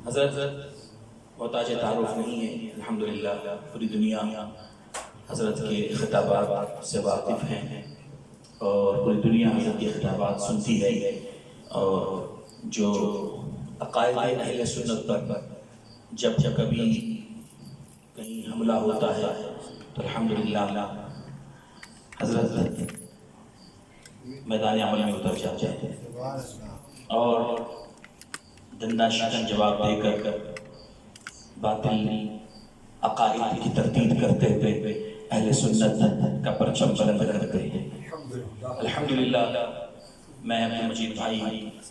حضرت محتاج تعارف نہیں ہے، الحمدللہ پوری دنیا حضرت کے خطابات سے واقف ہیں اور پوری دنیا حضرت کے خطابات سنتی ہے، اور جو عقائد اہل سنت پر جب کبھی کہیں حملہ ہوتا ہے تو الحمدللہ حضرت میدان عمل میں اتر جاتے ہیں اور دندہ شکن جواب دے کر باطل عقائد کی تردید کرتے ہوئے اہل سنت کا پرچم بلند کرتے ہیں۔ الحمدللہ میں اپنے مجید بھائی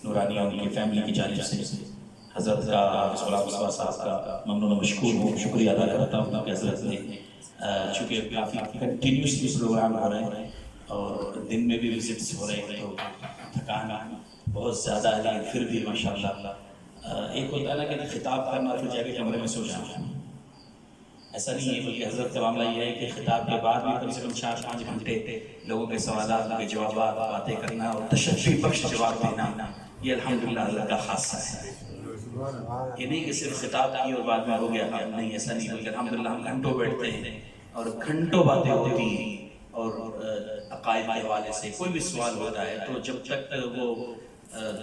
نورانی اور ان کی فیملی کی جانب سے حضرت کا غلام صاحب کا ممنون و مشکور ہوں، شکریہ ادا کرتا ہوں کہ حضرت نے چونکہ کافی کنٹینیوسلی پروگرام ہو رہے ہیں اور دن میں بھی وزٹس ہو رہے ہیں تو تھکان بہت زیادہ ہے، لیکن پھر بھی ماشاءاللہ ایک ہوتا ہے نا کہ خطاب کرنا پھر جا کے کمرے میں سو جانا، ایسا نہیں ہے، بلکہ حضرت کا معاملہ یہ ہے کہ خطاب کے بعد بھی کم سے کم 4-5 گھنٹے لوگوں کے سوالات کے جوابات باتیں کرنا اور تشفی بخش جواب دینا، یہ الحمدللہ حضرت کا خاصہ ہے۔ یہ نہیں کہ صرف خطاب کی اور بعد میں ہو گیا، نہیں ایسا نہیں، بلکہ الحمدللہ ہم گھنٹوں بیٹھتے ہیں اور گھنٹوں باتیں ہوتی ہیں اور عقائد کے حوالے سے کوئی بھی سوال ہوتا ہے تو جب تک وہ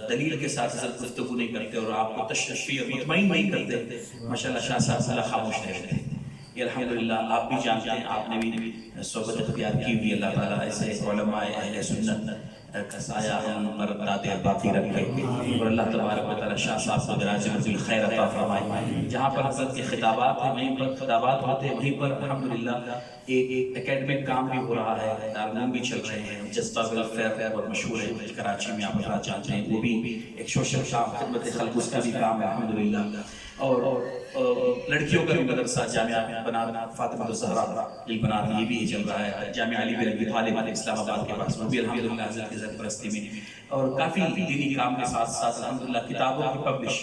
دلیل کے ساتھ حضرت گفتگو نہیں کرتے اور آپ کو تشفی اور مطمئن نہیں کرتے، ماشاءاللہ شاہ صاحب اللہ خاموش رہتے ہیں۔ یہ الحمدللہ آپ بھی جانتے ہیں، آپ نے بھی صحبت اختیار کی ہوئی، اللہ تعالیٰ ایسے علماء اہل سنت کا سایہ ہم پر داتے باقی رکھے اور اللہ تبارک و تعالیٰ شاہ صاحب کو دراز مزید خیر عطا فرمائے۔ جہاں پر حضرت کے خطابات ہیں وہیں پر خطابات ہوتے ہیں، وہیں پر الحمدللہ ایک اکیڈمک کام بھی ہو رہا ہے، دارالعلوم بھی چل رہے ہیں، جذبہ ویلفیئر بہت مشہور ہے کراچی میں، آپ حضرات جانتے ہیں، وہ بھی ایک سوشل کام، خدمت خلق اس کا بھی کام ہے الحمدللہ، اور لڑکیوں کا بھی مدرسہ جامعہ بنات فاطمہ الزہرا بنات یہ بھی چل رہا ہے، جامعہ علی بن ابی طالب اسلام آباد کے پاس، وہ بھی الحمدللہ حضرت کی سرپرستی میں، اور کافی دینی کام کے ساتھ ساتھ الحمدللہ کتابوں کی پبلش،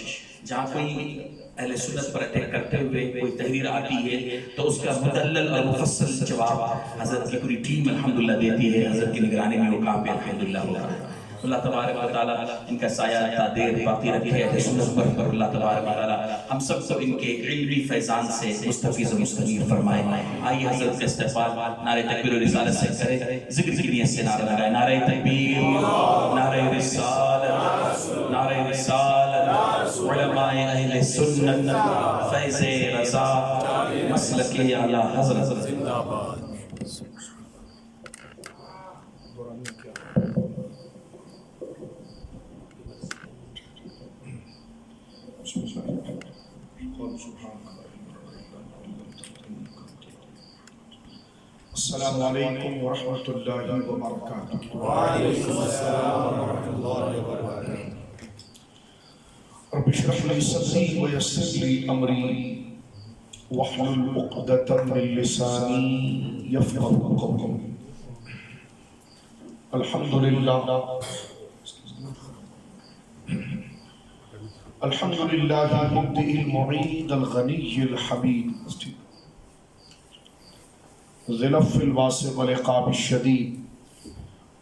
جہاں کوئی اہل سنت پر اٹیک کرتے ہوئے کوئی تحریر آتی ہے تو اس کا مدلل اور مفصل جواب حضرت کی پوری ٹیم الحمدللہ دیتی ہے، حضرت کی نگرانی میں وہ کام بھی الحمدللہ ہو رہا ہے۔ اللہ تبارک و تعالیٰ ان کا سایہ تا دیر باقی رکھے، اہل سنت پر اللہ تبارک و تعالیٰ ہم سب کو ان کے علمی فیضان سے مستفیض و مستنیر فرمائے۔ آئیے حضرت کے استقبال نعرہ تکبیر و رسالت سے کرے، ذکر کی نیت سے نعرہ لگائے، نعرہ تکبیر، نعرہ رسالت، نعرہ رسالت، علماء اہل سنت، فیض رضا، مسلک اعلیٰ حضرت زندہ باد۔ السلام علیکم ورحمۃ اللہ وبرکاتہ۔ وعلیکم السلام ورحمۃ اللہ وبرکاتہ۔ رب اشرح لی صدری ویسر لی امری واحلل عقدۃ من لسانی یفقهوا قولی۔ الحمدللہ المبدئ المعید الغنی الحمید ذی العفو الواسع والعقاب الشدید،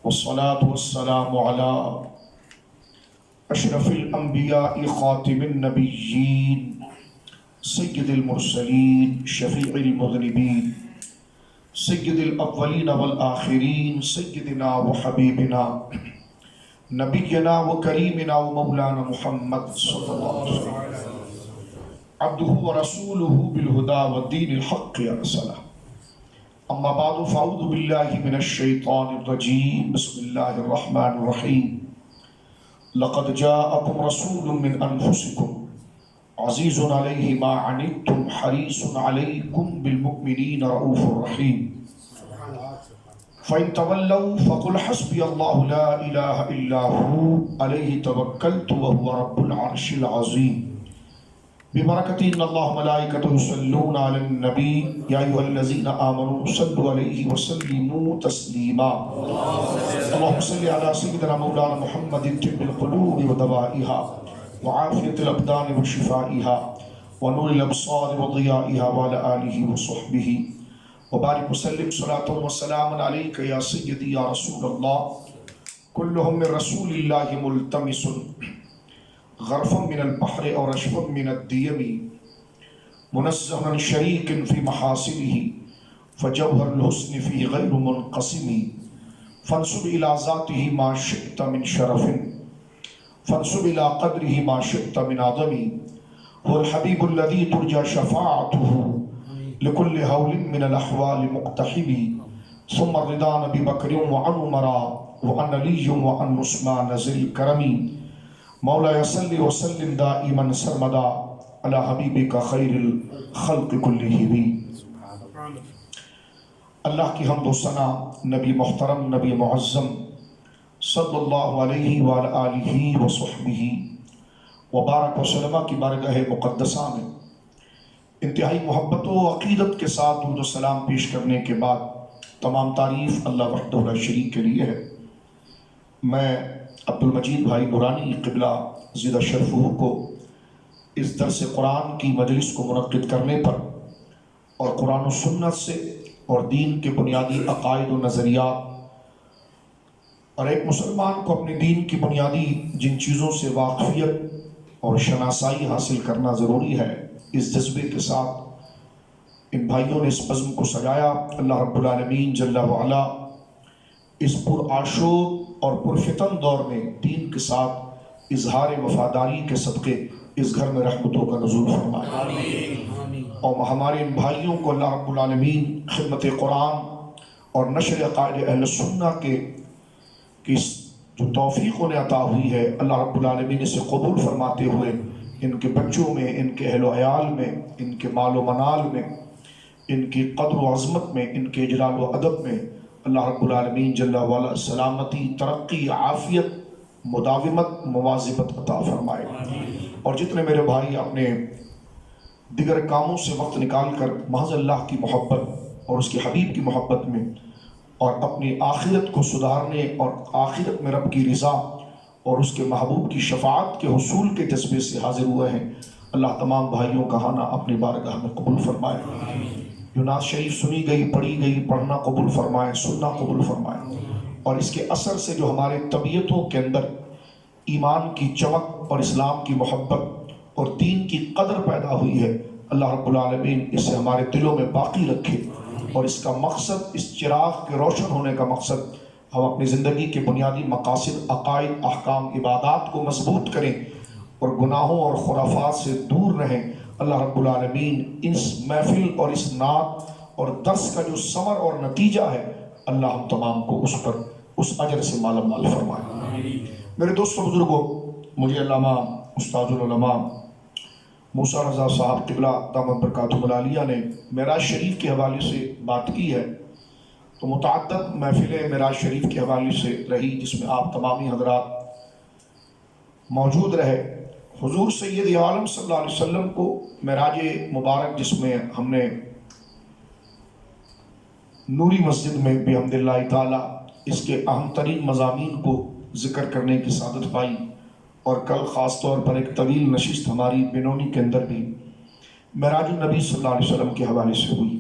والصلاة والسلام علی اشرف الانبیاء خاتم النبیین سید المرسلین شفیع المذنبین سید الاولین والآخرین سیدنا و حبیبنا نبینا و کریمنا و مولانا محمد صلی اللہ علیہ وسلم عبدہ و رسولہ بالہدى والدین الحق ارسلہ۔ اما بعد فاعوذ باللہ من الشیطان الرجیم، بسم اللہ الرحمن الرحیم۔ لقد جاءکم رسول من انفسکم عزیز علیہ ما عنتم حریص علیکم بالمؤمنین رؤوف رحیم۔ فإن تولوا فقل حسبي الله لا إله إلا هو عليه توكلت وهو رب العرش العظيم۔ ببركة إن الله ملائكته يصلون على النبي يا أيها الذين آمنوا صلوا عليه وسلموا تسليما۔ اللهم صل على سيدنا مولانا محمد طب القلوب ودوائها وعافية الأبدان وشفائها ونور الأبصار وضيائها وعلى آله وصحبه وبارک وسلم صلاة وسلام علیک یا سیدی یا رسول اللہ، کلہم من رسول اللہ ملتمس غرفا من البحر اور رشفا من الدیم منزہا عن شریک فی محاسنہ فجوہر الحسن فی غیر منقسم فانسب الى ذاتہ ما شئت من شرف فانسب الى قدرہ ما شئت من عظم هو الحبیب الذی ترجى شفاعته لكل هول من الاحوال مقتحم ثم الرضا نبی بکر وعن عمر وعن علی وعن عثمان ذی الکرم مولا صلی وسلم دائما سرمدا علی حبیبک خیر الخلق کلہم۔ اللہ کی حمد و ثنا نبی محترم نبی معظم صلی اللہ علیہ وآلہ وصحبہ وبارک وسلم کی بارگاہ مقدسہ میں انتہائی محبت و عقیدت کے ساتھ درود و سلام پیش کرنے کے بعد تمام تعریف اللہ وحدہ لا شریک کے لیے ہے۔ میں عبدالمجید بھائی نورانی قبلہ زیدہ شرفہ کو اس درس قرآن کی مجلس کو منعقد کرنے پر اور قرآن و سنت سے اور دین کے بنیادی عقائد و نظریات اور ایک مسلمان کو اپنے دین کی بنیادی جن چیزوں سے واقفیت اور شناسائی حاصل کرنا ضروری ہے، اس جذبے کے ساتھ ان بھائیوں نے اس بزم کو سجایا۔ اللہ رب العالمین جل وعلا اس پرآشوب اور پرفتن دور میں دین کے ساتھ اظہار وفاداری کے صدقے اس گھر میں رحمتوں کا نزول فرمائے، اور ہمارے ان بھائیوں کو اللہ رب العالمین خدمت قرآن اور نشر عقائد اہل سنہ کے جو توفیق انہیں عطا ہوئی ہے، اللہ رب العالمین اسے قبول فرماتے ہوئے ان کے بچوں میں، ان کے اہل و عیال میں، ان کے مال و منال میں، ان کی قدر و عظمت میں، ان کے جلال و ادب میں اللہ رب العالمین جل وعلا سلامتی، ترقی، عافیت، مداومت، مواظبت عطا فرمائے۔ اور جتنے میرے بھائی اپنے دیگر کاموں سے وقت نکال کر محض اللہ کی محبت اور اس کے حبیب کی محبت میں اور اپنی آخرت کو سدھارنے اور آخرت میں رب کی رضا اور اس کے محبوب کی شفاعت کے حصول کے جذبے سے حاضر ہوئے ہیں، اللہ تمام بھائیوں کا آنا اپنی بارگاہ میں قبول فرمائے۔ جو نعت شریف سنی گئی، پڑھی گئی، پڑھنا قبول فرمائے، سننا قبول فرمائے، اور اس کے اثر سے جو ہمارے طبیعتوں کے اندر ایمان کی چمک اور اسلام کی محبت اور دین کی قدر پیدا ہوئی ہے، اللہ رب العالمین اسے ہمارے دلوں میں باقی رکھے، اور اس کا مقصد، اس چراغ کے روشن ہونے کا مقصد، ہم اپنی زندگی کے بنیادی مقاصد، عقائد، احکام، عبادات کو مضبوط کریں اور گناہوں اور خرافات سے دور رہیں۔ اللہ رب العالمین اس محفل اور اس نعت اور درس کا جو ثمر اور نتیجہ ہے، اللہ ہم تمام کو اس پر اس اجر سے مالا مال فرمائے۔ میرے دوستوں بزرگوں، مجھے علامہ استاذ العلماء موسیٰ رضا صاحب قبلہ دامت برکاتہ العالیہ نے معراج شریف کے حوالے سے بات کی ہے، تو متعدد محفلیں معراج شریف کے حوالے سے رہی جس میں آپ تمامی حضرات موجود رہے۔ حضور سید عالم صلی اللہ علیہ وسلم کو معراج مبارک، جس میں ہم نے نوری مسجد میں بحمد اللہ تعالی اس کے اہم ترین مضامین کو ذکر کرنے کی سعادت پائی، اور کل خاص طور پر ایک طویل نشست ہماری بینونی کے اندر بھی معراج النبی صلی اللہ علیہ وسلم کے حوالے سے ہوئی۔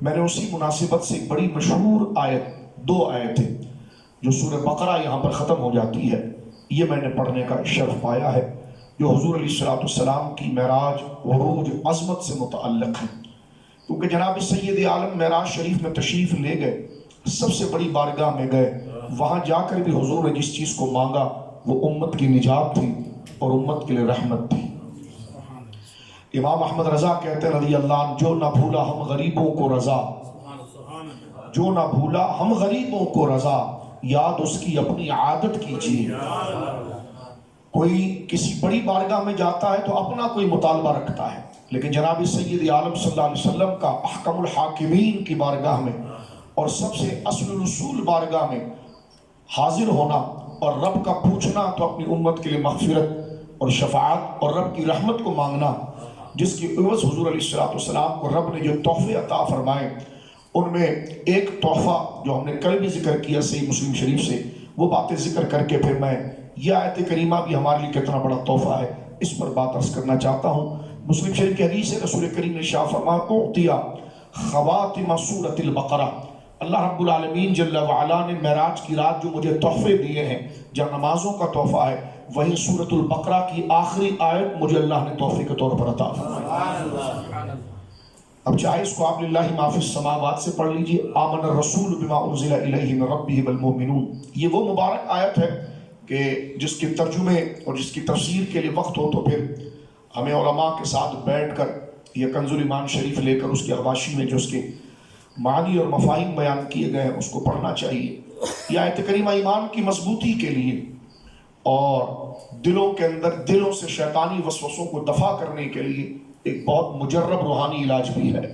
میں نے اسی مناسبت سے ایک بڑی مشہور آیت، 2 آیتیں جو سورہ بقرہ یہاں پر ختم ہو جاتی ہے، یہ میں نے پڑھنے کا شرف پایا ہے، جو حضور علیہ السلام کی معراج، عروج، عظمت سے متعلق ہے، کیونکہ جناب سید عالم معراج شریف میں تشریف لے گئے، سب سے بڑی بارگاہ میں گئے، وہاں جا کر بھی حضور نے جس چیز کو مانگا وہ امت کی نجات تھی اور امت کے لیے رحمت تھی۔ امام احمد رضا کہتے ہیں رضی اللہ عنہ، جو نہ بھولا ہم غریبوں کو رضا، جو نہ بھولا ہم غریبوں کو رضا، یاد اس کی اپنی عادت کیجیے۔ کوئی کسی بڑی بارگاہ میں جاتا ہے تو اپنا کوئی مطالبہ رکھتا ہے، لیکن جناب سید عالم صلی اللہ علیہ وسلم کا احکم الحاکمین کی بارگاہ میں اور سب سے اصل الرسول بارگاہ میں حاضر ہونا اور رب کا پوچھنا تو اپنی امت کے لیے مغفرت اور شفاعت اور رب کی رحمت کو مانگنا، جس کی عوض حضور علیہ السلام کو رب نے جو تحفے عطا فرمائے، ان میں ایک تحفہ جو ہم نے کل بھی ذکر کیا صحیح مسلم شریف سے، وہ باتیں ذکر کر کے پھر میں یہ آیت کریمہ بھی ہمارے لیے کتنا بڑا تحفہ ہے اس پر بات عرض کرنا چاہتا ہوں۔ مسلم شریف کی حدیث ہے، رسول کریم نے ارشاد فرمایا اعطی خواتم سورۃ البقرہ، اللہ رب العالمین جل وعلا نے معراج کی رات جو مجھے تحفے دیے ہیں، جب نمازوں کا تحفہ ہے، وہیں سورۃ البقرہ کی آخری آیت مجھے اللہ نے تحفے کے طور پر عطا فرمائی۔ اب چاہے اس کو آپ للہ ما فی السماوات سے پڑھ لیجئے، آمن الرسول بما انزل الیہ من ربہ والمؤمنون، یہ وہ مبارک آیت ہے کہ جس کے ترجمے اور جس کی تفسیر کے لیے وقت ہو تو پھر ہمیں علماء کے ساتھ بیٹھ کر یہ کنز الایمان شریف لے کر اس کے حواشی میں جو اس کے معنی اور مفاہیم بیان کیے گئے ہیں اس کو پڑھنا چاہیے۔ یہ آیت کریمہ ایمان کی مضبوطی کے لیے اور دلوں کے اندر دلوں سے شیطانی وسوسوں کو دفع کرنے کے لیے ایک بہت مجرب روحانی علاج بھی ہے،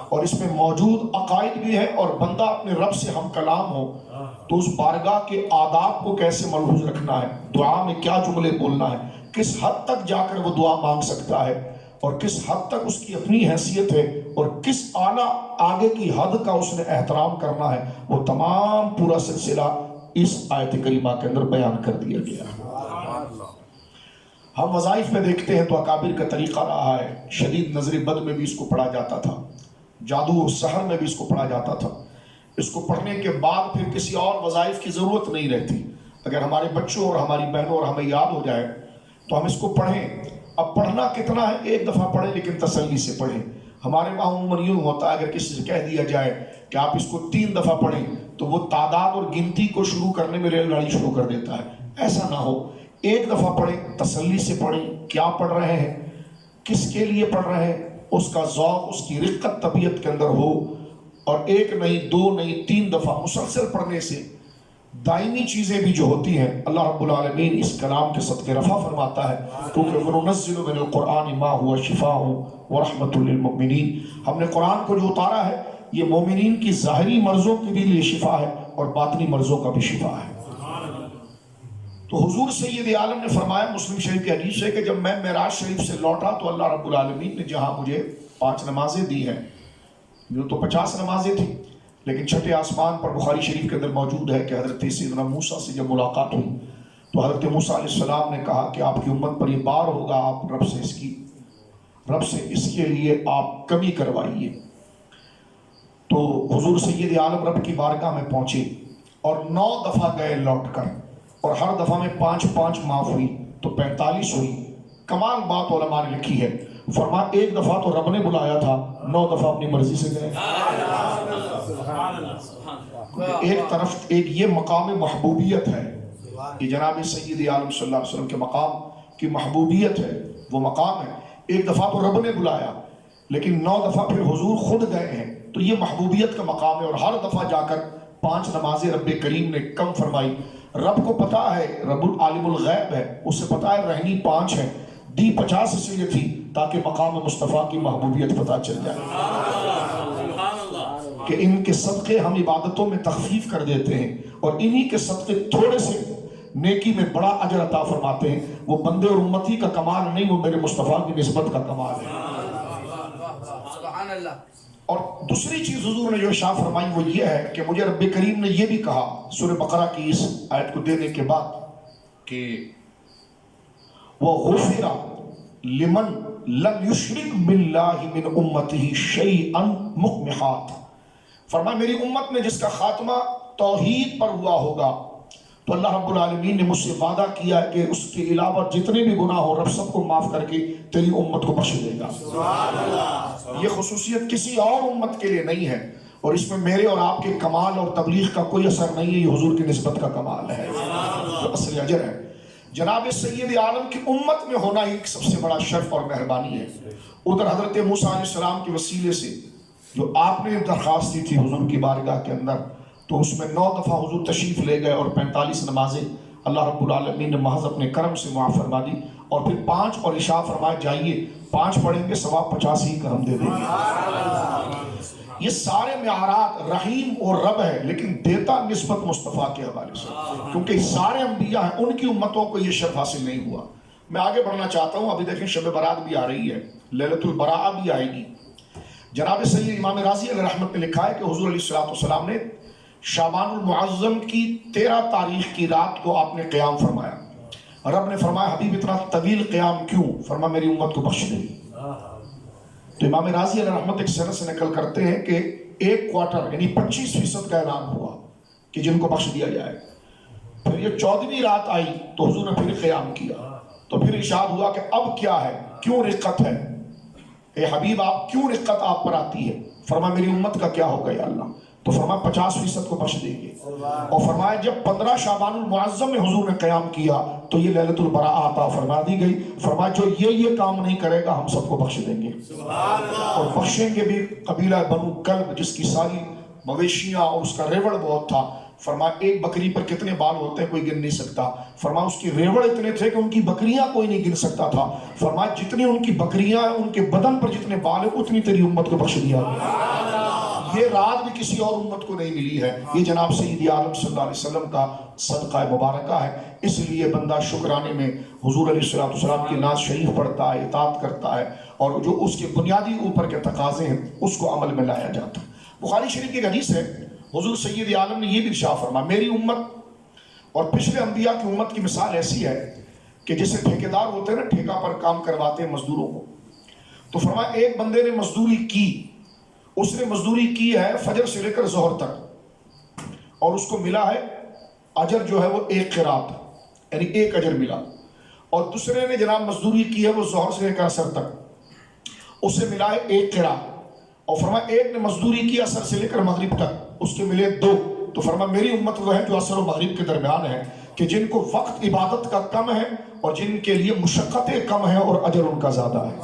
اور اس میں موجود عقائد بھی ہے، اور بندہ اپنے رب سے ہم کلام ہو تو اس بارگاہ کے آداب کو کیسے ملحوظ رکھنا ہے، دعا میں کیا جملے بولنا ہے، کس حد تک جا کر وہ دعا مانگ سکتا ہے، اور کس حد تک اس کی اپنی حیثیت ہے، اور کس اعلیٰ آگے کی حد کا اس نے احترام کرنا ہے، وہ تمام پورا سلسلہ اس آیت کریمہ کے اندر بیان کر دیا گیا ہے۔ ہم وظائف میں دیکھتے ہیں تو اکابر کا طریقہ رہا ہے، شدید نظر بد میں بھی اس کو پڑھا جاتا تھا، جادو و سحر میں بھی اس کو پڑھا جاتا تھا۔ اس کو پڑھنے کے بعد پھر کسی اور وظائف کی ضرورت نہیں رہتی۔ اگر ہمارے بچوں اور ہماری بہنوں اور ہمیں یاد ہو جائے تو ہم اس کو پڑھیں۔ اب پڑھنا کتنا ہے؟ ایک دفعہ پڑھیں لیکن تسلی سے پڑھیں۔ ہمارے وہاں عموماً یوں ہوتا ہے اگر کسی سے کہہ دیا جائے کہ آپ اس کو 3 دفعہ پڑھیں تو وہ تعداد اور گنتی کو شروع کرنے میں ریل گاڑی شروع کر دیتا ہے۔ ایسا نہ ہو، ایک دفعہ پڑھیں، تسلی سے پڑھیں، کیا پڑھ رہے ہیں، کس کے لیے پڑھ رہے ہیں، اس کا ذوق، اس کی رقت طبیعت کے اندر ہو، اور 1 نہیں 2 نہیں 3 دفعہ مسلسل پڑھنے سے دائمی چیزیں بھی جو ہوتی ہیں اللہ رب العالمین اس کلام کے صدقے رفع فرماتا ہے، کیونکہ وَنُنَزِّلُ مِنَ الْقُرْآنِ مَا هُوَ شِفَاءٌ وَرَحْمَةٌ لِلْمُؤْمِنِينَ، ہم نے قرآن کو جو اتارا ہے یہ مومنین کی ظاہری مرضوں کے بھی لیے شفا ہے اور باطنی مرضوں کا بھی شفا ہے۔ تو حضور سید عالم نے فرمایا مسلم شریف کی حدیث ہے کہ جب میں معراج شریف سے لوٹا تو اللہ رب العالمین نے جہاں مجھے 5 نمازیں دی ہیں، یوں تو 50 نمازیں تھیں، لیکن چھٹے آسمان پر بخاری شریف کے اندر موجود ہے کہ حضرت سیدنا موسیٰ سے جب ملاقات ہوئی تو حضرت موسیٰ علیہ السلام نے کہا کہ آپ کی امت پر یہ بار ہوگا، آپ رب سے اس کے لیے آپ کمی کروائیے۔ تو حضور سید عالم رب کی بارگاہ میں پہنچے اور 9 دفعہ گئے لوٹ کر، اور ہر دفعہ میں 5 معاف ہوئی تو 45 ہوئی۔ کمال بات علماء نے لکھی ہے، فرمایا 1 دفعہ تو رب نے بلایا تھا، 9 دفعہ اپنی مرضی سے گئے۔ ایک طرف ایک یہ مقام محبوبیت ہے، یہ جناب سید عالم صلی اللہ علیہ وسلم کے مقام کی محبوبیت ہے، وہ مقام ہے۔ 1 دفعہ تو رب نے بلایا لیکن 9 دفعہ پھر حضور خود گئے ہیں، تو یہ محبوبیت کا مقام ہے، اور ہر دفعہ جا کر 5 نمازیں رب کریم نے کم فرمائی۔ رب کو پتا ہے، رب العالم الغیب ہے، اسے پتا ہے رہنی 5 ہے، دی 50 اس لیے تھی تاکہ مقام مصطفیٰ کی محبوبیت پتا چل جائے کہ ان کے صدقے ہم عبادتوں میں تخفیف کر دیتے ہیں، اور انہی کے صدقے تھوڑے سے نیکی میں بڑا اجر عطا فرماتے ہیں۔ وہ بندے اور امتی کا کمال نہیں، وہ میرے مصطفیٰ کی نسبت کا کمال ہے۔ اور دوسری چیز حضور نے جو ارشاد فرمائی وہ یہ ہے کہ مجھے رب کریم نے یہ بھی کہا سورہ بقرہ کی اس آیت کو دینے کے بعد کہ وَغُفِرَ لِمَنْ لَمْ يُشْرِكْ بِاللَّهِ مِنْ أُمَّتِهِ شَيْئًا مُقْمِحَاتٍ، فرمایا میری امت میں جس کا خاتمہ توحید پر ہوا ہوگا تو اللہ رب العالمین نے مجھ سے وعدہ کیا ہے کہ اس کے علاوہ جتنے بھی گناہ ہو رب سب کو معاف کر کے تیری امت کو بخش دے گا۔ یہ خصوصیت کسی اور امت کے لیے نہیں ہے، اور اس میں میرے اور آپ کے کمال اور تبلیغ کا کوئی اثر نہیں ہے، یہ حضور کی نسبت کا کمال ہے جو اصل اجر ہے۔ جناب سید عالم کی امت میں ہونا ہی ایک سب سے بڑا شرف اور مہربانی ہے۔ ادھر حضرت موسیٰ علیہ السلام کے وسیلے سے جو آپ نے درخواست دی تھی حضور کی بارگاہ کے اندر، تو اس میں 9 دفعہ حضور تشریف لے گئے اور 45 نمازیں اللہ رب العالمین نے محض اپنے کرم سے معاف فرما دی، اور پھر 5 اور اشاع فرمائے جائیے 5 پڑھیں گے ثواب 50 ہی کا ہم دے دیں گے۔ یہ سارے معیارات رحیم اور رب ہے، لیکن دیتا نسبت مصطفیٰ کے حوالے سے، کیونکہ سارے انبیاء ہیں، ان کی امتوں کو یہ شرف حاصل نہیں ہوا۔ میں آگے بڑھنا چاہتا ہوں، ابھی دیکھیں شب برات بھی آ رہی ہے، لیلۃ البراء بھی آئے گی۔ جناب سید امام رازی علیہ رحمت نے لکھا ہے کہ حضور علیہ السلام نے شعبان المعظم کی 13 تاریخ کی رات کو آپ نے قیام فرمایا۔ رب نے فرمایا حبیب اتنا طویل قیام کیوں؟ فرمایا میری امت کو بخش دے۔ تو امام رازی علیہ رحمت ایک سند سے نقل کرتے ہیں کہ 1 کوارٹر یعنی 25% کا اعلان ہوا کہ جن کو بخش دیا جائے۔ پھر یہ 14ویں رات آئی تو حضور نے پھر قیام کیا، تو پھر ارشاد ہوا کہ اب کیا ہے، کیوں رقت ہے اے حبیب، آپ کیوں رقت آپ پر آتی ہے؟ فرمایا میری امت کا کیا ہوگا یا اللہ؟ تو فرمایا 50% کو بخش دیں گے، اور فرمایا جب 15 شعبان المعظم میں حضور نے قیام کیا تو یہ لیلۃ البراء عطا فرما دی گئی، فرمایا جو یہ کام نہیں کرے گا ہم سب کو بخش دیں گے، اور بخشیں گے بھی قبیلہ بنو کلب جس کی ساری مویشیاں اور اس کا ریوڑ بہت تھا، فرمایا ایک بکری پر کتنے بال ہوتے ہیں کوئی گن نہیں سکتا، فرمایا اس کی ریوڑ اتنے تھے کہ ان کی بکریاں کوئی نہیں گن سکتا تھا، فرمایا جتنی ان کی بکریاں ہیں ان کے بدن پر جتنے بال ہیں اتنی تیری امت کو بخش دیا گیا۔ یہ رات بھی کسی اور امت کو نہیں ملی ہے، یہ جناب سید عالم صلی اللہ علیہ وسلم کا صدقہ مبارکہ ہے، اس لیے بندہ شکرانے میں حضور علیہ السلام کی نعت شریف پڑھتا ہے، اطاعت کرتا ہے، اور جو اس کے بنیادی اوپر کے تقاضے ہیں اس کو عمل میں لایا جاتا ہے۔ بخاری شریف کی حدیث ہے، حضور سید عالم نے یہ بھی ارشاد فرمایا میری امت اور پچھلے انبیاء کی امت کی مثال ایسی ہے کہ جیسے ٹھیکیدار ہوتے ہیں نا، ٹھیکہ پر کام کرواتے ہیں مزدوروں کو، تو فرمایا ایک بندے نے مزدوری کی، اس نے مزدوری کی ہے فجر سے لے کر ظہر تک، اور اس کو ملا ہے اجر جو ہے وہ 1 قرات، یعنی 1 اجر ملا، اور دوسرے نے جناب مزدوری کی ہے وہ ظہر سے لے کر عصر تک، اسے ملا ہے 1 قرات، اور فرمایا ایک نے مزدوری کی عصر سے لے کر مغرب تک، اس کے ملے 2، تو فرمایا میری امت وہ ہے جو عصر و مغرب کے درمیان ہے، کہ جن کو وقت عبادت کا کم ہے اور جن کے لیے مشقتیں کم ہیں اور اجر ان کا زیادہ ہے۔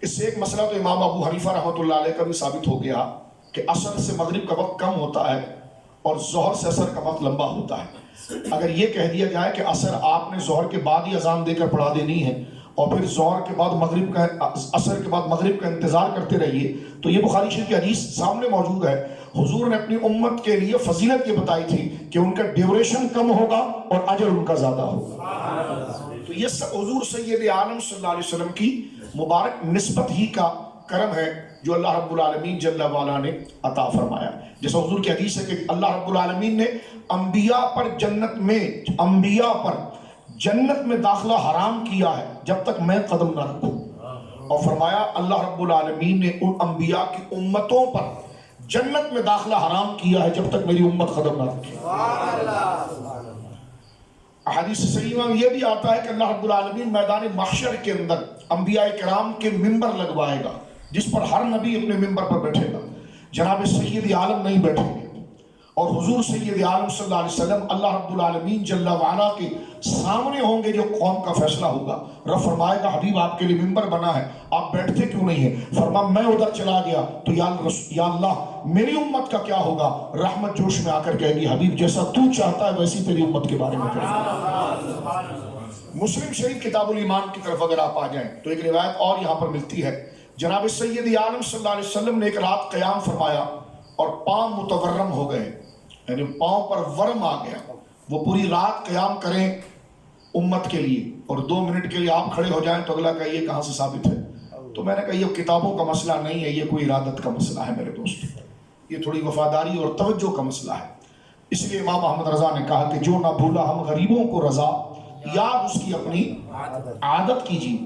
اس سے ایک مسئلہ تو امام ابو حنیفہ رحمۃ اللہ علیہ کا بھی ثابت ہو گیا کہ عصر سے مغرب کا وقت کم ہوتا ہے اور ظہر سے عصر کا وقت لمبا ہوتا ہے۔ اگر یہ کہہ دیا جائے کہ عصر آپ نے ظہر کے بعد ہی اذان دے کر پڑھا دینی ہے اور پھر ظہر کے بعد مغرب کا، عصر کے بعد مغرب کا انتظار کرتے رہیے، تو یہ بخاری شریف کی حدیث سامنے موجود ہے۔ حضور نے اپنی امت کے لیے فضیلت یہ بتائی تھی کہ ان کا ڈیوریشن کم ہوگا اور اجر ان کا زیادہ ہوگا۔ تو یہ سب حضور سید عالم صلی اللہ علیہ وسلم کی مبارک نسبت ہی کا کرم ہے جو اللہ رب العالمین جل وعلا نے عطا فرمایا۔ جیسا حضور کی حدیث ہے کہ اللہ رب العالمین نے انبیاء پر جنت میں داخلہ حرام کیا ہے جب تک میں قدم نہ رکھوں، اور فرمایا اللہ رب العالمین نے ان انبیاء کی امتوں پر جنت میں داخلہ حرام کیا ہے جب تک میری امت قدم نہ رکھے۔ حدیث صحیح میں یہ بھی آتا ہے کہ اللہ رب العالمین میدان محشر کے اندر انبیاء کرام کے ممبر لگوائے گا جس پر ہر نبی اپنے ممبر پر بیٹھے گا، جناب سید عالم نہیں بیٹھیں گے، اور حضور سید عالم صلی اللہ علیہ وسلم اللہ رب العالمین جل وعلا کے سامنے ہوں گے جو قوم کا فیصلہ ہوگا۔ رب فرمائے گا حبیب آپ کے لیے ممبر بنا ہے، آپ بیٹھتے کیوں نہیں ہیں؟ فرمایا میں ادھر چلا گیا تو یا اللہ میری امت کا کیا ہوگا؟ رحمت جوش میں آ کر کہے گی حبیب جیسا تو چاہتا ہے ویسی تیری امت کے بارے میں کہے۔ مسلم شریف کتاب الایمان کی طرف اگر آپ آ جائیں تو ایک روایت اور یہاں پر ملتی ہے، جناب سید عالم صلی اللہ علیہ وسلم نے ایک رات قیام فرمایا اور پاؤں متورم ہو گئے، یعنی پاؤں پر ورم آ گیا، وہ پوری رات قیام کریں امت کے لیے اور 2 منٹ کے لیے آپ کھڑے ہو جائیں تو اگلا کہ یہ کہاں سے ثابت ہے؟ تو میں نے کہا یہ کتابوں کا مسئلہ نہیں ہے، یہ کوئی ارادت کا مسئلہ ہے میرے دوست، یہ تھوڑی وفاداری اور توجہ کا مسئلہ ہے۔ اس لیے امام احمد رضا نے کہا کہ جو نہ بھولا ہم غریبوں کو رضا، یاد اس کی اپنی عادت کیجیے،